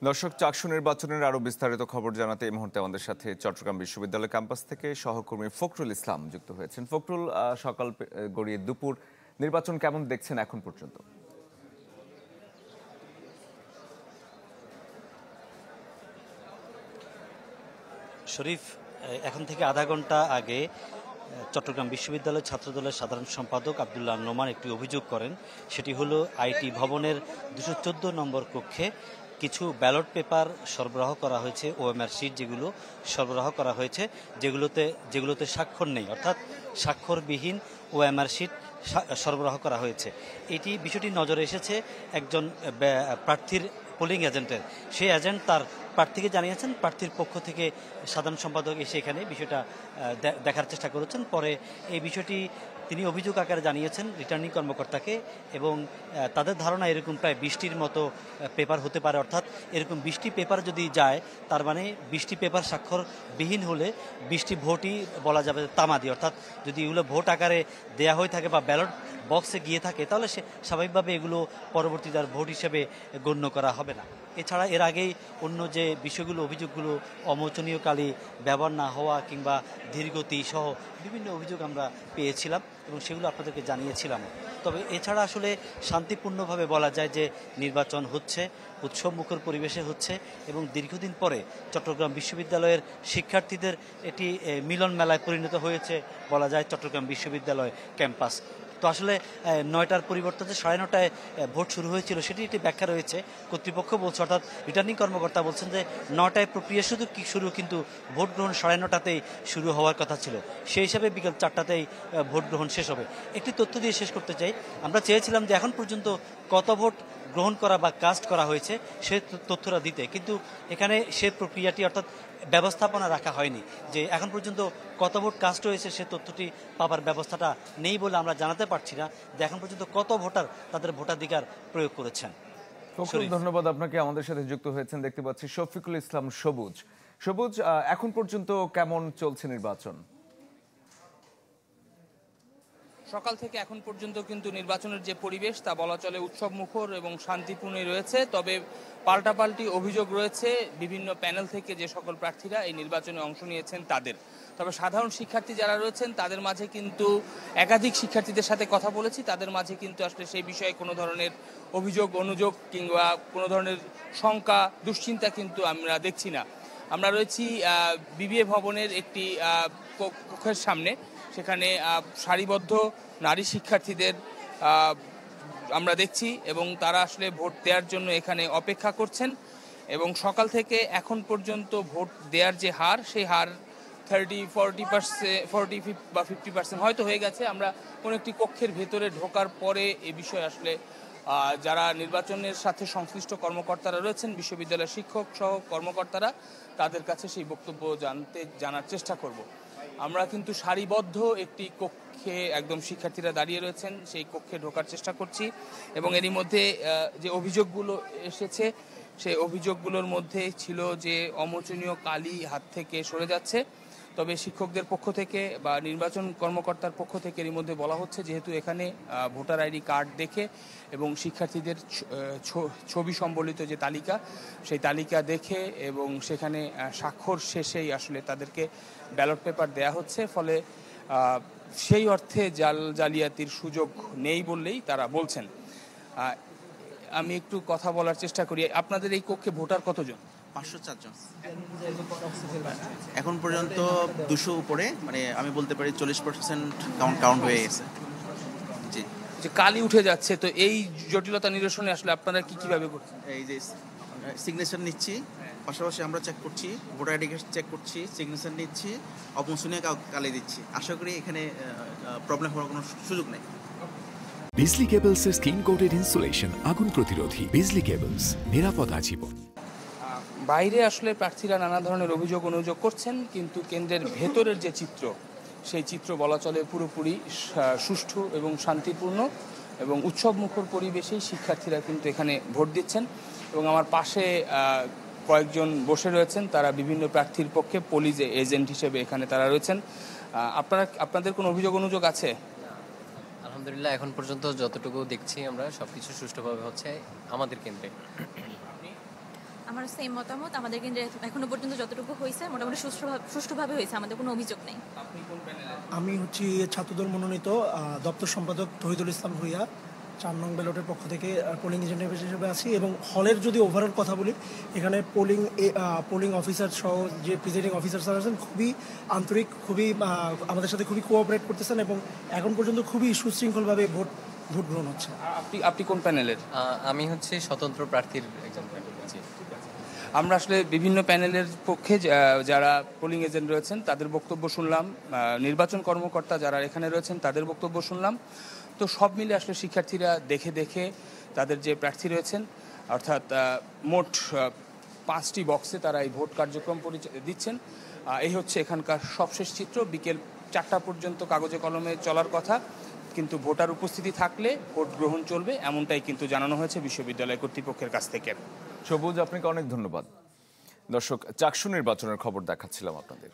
দর্শক, চাকসু নির্বাচনের আরো বিস্তারিত খবর জানাতে এই মুহূর্তে আমাদের সাথে চট্টগ্রাম বিশ্ববিদ্যালয় ক্যাম্পাস থেকে সহকর্মী ফখরুল ইসলাম যুক্ত হয়েছেন। ফখরুল, সকাল গড়িয়ে দুপুর, নির্বাচন কেমন দেখছেন এখন পর্যন্ত? শরীফ, এখন থেকে আধা ঘন্টা আগে চট্টগ্রাম বিশ্ববিদ্যালয় ছাত্রদলের সাধারণ সম্পাদক আব্দুল্লাহ নোমান একটি অভিযোগ করেন। সেটি হলো আইটি ভবনের 214 নম্বর কক্ষে কিছু ব্যালট পেপার সরবরাহ করা হয়েছে, ওএমআর শিট যেগুলো সরবরাহ করা হয়েছে, যেগুলোতে স্বাক্ষর নেই, অর্থাৎ স্বাক্ষরবিহীন ওএমআর শিট সরবরাহ করা হয়েছে। বিষয়টি নজরে এসেছে একজন প্রার্থীর পোলিং এজেন্টের। সেই এজেন্ট তার প্রার্থীকে জানিয়েছেন, প্রার্থীর পক্ষ থেকে সাধারণ সম্পাদক এসে এখানে বিষয়টা দেখার চেষ্টা করেছেন। পরে এই বিষয়টি তিনি অভিযোগ আকারে জানিয়েছেন রিটার্নিং কর্মকর্তাকে, এবং তাদের ধারণা এরকম প্রায় 20টির মতো পেপার হতে পারে। অর্থাৎ এরকম 20টি পেপার যদি যায়, তার মানে 20টি পেপার স্বাক্ষরবিহীন হলে 20টি ভোটই বলা যাবে তামাদি। অর্থাৎ যদি এগুলো ভোট আকারে দেয়া হয়ে থাকে বা ব্যালট বক্সে গিয়ে থাকে, তাহলে সে স্বাভাবিকভাবে এগুলো পরবর্তীতে আর ভোট হিসেবে গণ্য করা হবে না। এছাড়া এর আগেই অন্য যে বিষয়গুলো, অভিযোগগুলো, অমোচনীয় কালি ব্যবহার না হওয়া কিংবা ধীরগতি সহ বিভিন্ন অভিযোগ আমরা পেয়েছিলাম এবং সেগুলো আপনাদেরকে জানিয়েছিলাম। তবে এছাড়া আসলে শান্তিপূর্ণভাবে বলা যায় যে নির্বাচন হচ্ছে, উৎসবমুখর পরিবেশে হচ্ছে, এবং দীর্ঘদিন পরে চট্টগ্রাম বিশ্ববিদ্যালয়ের শিক্ষার্থীদের এটি মিলন মেলায় পরিণত হয়েছে বলা যায় চট্টগ্রাম বিশ্ববিদ্যালয় ক্যাম্পাস। তো আসলে 9টার পরিবর্তনে 9:30টায় ভোট শুরু হয়েছিল, সেটি একটি ব্যাখ্যা রয়েছে। কর্তৃপক্ষ বলছে, অর্থাৎ রিটার্নিং কর্মকর্তা বলছেন যে 9টায় প্রক্রিয়া শুরু, কিন্তু ভোট গ্রহণ 9:30টাতেই শুরু হওয়ার কথা ছিল। সেই হিসাবে বিকেল 4টাতেই ভোট গ্রহণ শেষ হবে। একটি তথ্য দিয়ে শেষ করতে চাই, আমরা চেয়েছিলাম যে এখন পর্যন্ত কত ভোট গ্রহণ করা বা কাস্ট করা হয়েছে সে তথ্যটা দিতে, কিন্তু এখানে সে প্রক্রিয়াটি অর্থাৎ ব্যবস্থাপনা রাখা হয়নি। যে এখন পর্যন্ত কত ভোট কাস্ট হয়েছে সে তথ্যটি পাবার ব্যবস্থাটা নেই বলে আমরা জানাতে পারছি না যে এখন পর্যন্ত কত ভোটার তাদের ভোটাধিকার প্রয়োগ করেছেন। ধন্যবাদ আপনাকে। আমাদের সাথে যুক্ত হয়েছেন দেখতে পাচ্ছি শফিকুল ইসলাম সবুজ। সবুজ, এখন পর্যন্ত কেমন চলছে নির্বাচন? সকাল থেকে এখন পর্যন্ত কিন্তু নির্বাচনের যে পরিবেশ তা বলা চলে উৎসব মুখর এবং শান্তিপূর্ণই রয়েছে। তবে পাল্টাপাল্টি অভিযোগ রয়েছে বিভিন্ন প্যানেল থেকে যে সকল প্রার্থীরা এই নির্বাচনে অংশ নিয়েছেন তাদের। তবে সাধারণ শিক্ষার্থী যারা রয়েছেন তাদের মাঝে কিন্তু একাধিক শিক্ষার্থীদের সাথে কথা বলেছি, তাদের মাঝে কিন্তু আসলে সেই বিষয়ে কোনো ধরনের অভিযোগ অনুযোগ কিংবা কোনো ধরনের শঙ্কা দুশ্চিন্তা কিন্তু আমরা দেখছি না। আমরা রয়েছি বিবিএ ভবনের একটি কক্ষের সামনে, সেখানে সারিবদ্ধ নারী শিক্ষার্থীদের আমরা দেখছি এবং তারা আসলে ভোট দেওয়ার জন্য এখানে অপেক্ষা করছেন। এবং সকাল থেকে এখন পর্যন্ত ভোট দেওয়ার যে হার, সেই হার 40% বা 50% হয়তো হয়ে গেছে। আমরা কোনো একটি কক্ষের ভেতরে ঢোকার পরে এ বিষয়ে আসলে যারা নির্বাচনের সাথে সংশ্লিষ্ট কর্মকর্তারা রয়েছেন, বিশ্ববিদ্যালয়ের শিক্ষক সহ কর্মকর্তারা, তাদের কাছে সেই বক্তব্য জানার চেষ্টা করব। আমরা কিন্তু সারিবদ্ধ একটি কক্ষে একদম শিক্ষার্থীরা দাঁড়িয়ে রয়েছেন, সেই কক্ষে ঢোকার চেষ্টা করছি। এবং এরই মধ্যে যে অভিযোগগুলো এসেছে সেই অভিযোগগুলোর মধ্যে ছিল যে অমোচনীয় কালি হাত থেকে সরে যাচ্ছে। তবে শিক্ষকদের পক্ষ থেকে বা নির্বাচন কর্মকর্তার পক্ষ থেকে এরই মধ্যে বলা হচ্ছে, যেহেতু এখানে ভোটার আইডি কার্ড দেখে এবং শিক্ষার্থীদের ছবি সম্বলিত যে তালিকা, সেই তালিকা দেখে এবং সেখানে স্বাক্ষর শেষেই আসলে তাদেরকে ব্যালট পেপার দেয়া হচ্ছে। ফলে সেই অর্থে জালিয়াতির সুযোগ নেই বললেই তারা বলছেন। আমি একটু কথা বলার চেষ্টা করি। আপনাদের এই কক্ষে ভোটার কতজন? 504 জন। এখন পর্যন্ত 200 উপরে, মানে আমি বলতে পারি 40% কাউন্ট হয়ে গেছে। জি, যে কালি উঠে যাচ্ছে, তো এই জটিলতা নিরসনে আসলে আপনারা কিভাবে করছেন? এই যে সিগনেচার নিচ্ছি, পাশাপাশি আমরা চেক করছি, ভোটার আইডি চেক করছি, সিগনেচার নিচ্ছি, অপছনীয় কালি দিচ্ছি। আশা করি এখানে প্রবলেম হওয়ার কোনো সুযোগ নেই। বিজলি কেবলসের স্ক্রিন কোটেড ইনসুলেশন আগুন প্রতিরোধী। বিজলি কেবলস, নিরাপদ আজীবন। বাইরে আসলে প্রার্থীরা নানা ধরনের অভিযোগ অনুযোগ করছেন, কিন্তু কেন্দ্রের ভেতরের যে চিত্র, সেই চিত্র বলা চলে পুরোপুরি সুষ্ঠু এবং শান্তিপূর্ণ এবং উৎসব মুখর পরিবেশেই শিক্ষার্থীরা কিন্তু এখানে ভোট দিচ্ছেন। এবং আমার পাশে কয়েকজন বসে রয়েছেন, তারা বিভিন্ন প্রার্থীর পক্ষে পুলিশ এজেন্ট হিসেবে এখানে তারা রয়েছেন। আপনাদের কোনো অভিযোগ অনুযোগ আছে? আলহামদুলিল্লাহ, এখন পর্যন্ত যতটুকু দেখছি আমরা সবকিছু সুষ্ঠুভাবে হচ্ছে আমাদের কেন্দ্রে। আমার সেম মতামত। আমাদের কিন্তু এখনো পর্যন্ত যতটুকু হয়েছে মোটামুটি সুষ্ঠুভাবে হয়েছে, আমাদের কোনো অভিযোগ নেই। আমি হচ্ছি ছাত্রদল মনোনীত দপ্তর সম্পাদক তহিদুল ইসলাম ভুইয়া, 4 নং ব্যালটের পক্ষ থেকে পোলিং এজেন্ট হিসেবে আছি। এবং হলের যদি ওভারঅল কথা বলি, এখানে পোলিং অফিসার সহ যে প্রিজাইডিং অফিসার আছেন খুবই আন্তরিক, খুবই আমাদের সাথে খুবই কোঅপারেট করতেছেন এবং এখন পর্যন্ত খুবই সুশৃঙ্খলভাবে ভোট গ্রহণ হচ্ছে। আপনি কোন প্যানেলের? আমি হচ্ছে স্বতন্ত্র প্রার্থীর একজন প্রার্থী। আমরা আসলে বিভিন্ন প্যানেলের পক্ষে যারা পোলিং এজেন্ট রয়েছেন তাদের বক্তব্য শুনলাম, নির্বাচন কর্মকর্তা যারা এখানে রয়েছেন তাদের বক্তব্য শুনলাম। তো সব মিলে আসলে শিক্ষার্থীরা দেখে তাদের যে প্রার্থী রয়েছেন, অর্থাৎ মোট 5টি বক্সে তারা এই ভোট কার্যক্রম দিচ্ছেন। এই হচ্ছে এখানকার সবশেষ চিত্র। বিকেল 4টা পর্যন্ত কাগজে কলমে চলার কথা, কিন্তু ভোটার উপস্থিতি থাকলে ভোট গ্রহণ চলবে, এমনটাই কিন্তু জানানো হয়েছে বিশ্ববিদ্যালয় কর্তৃপক্ষের কাছ থেকে। সবুজ, আপনাকে অনেক ধন্যবাদ। দর্শক, চাকসু নির্বাচনের খবর দেখাচ্ছিলাম আপনাদের।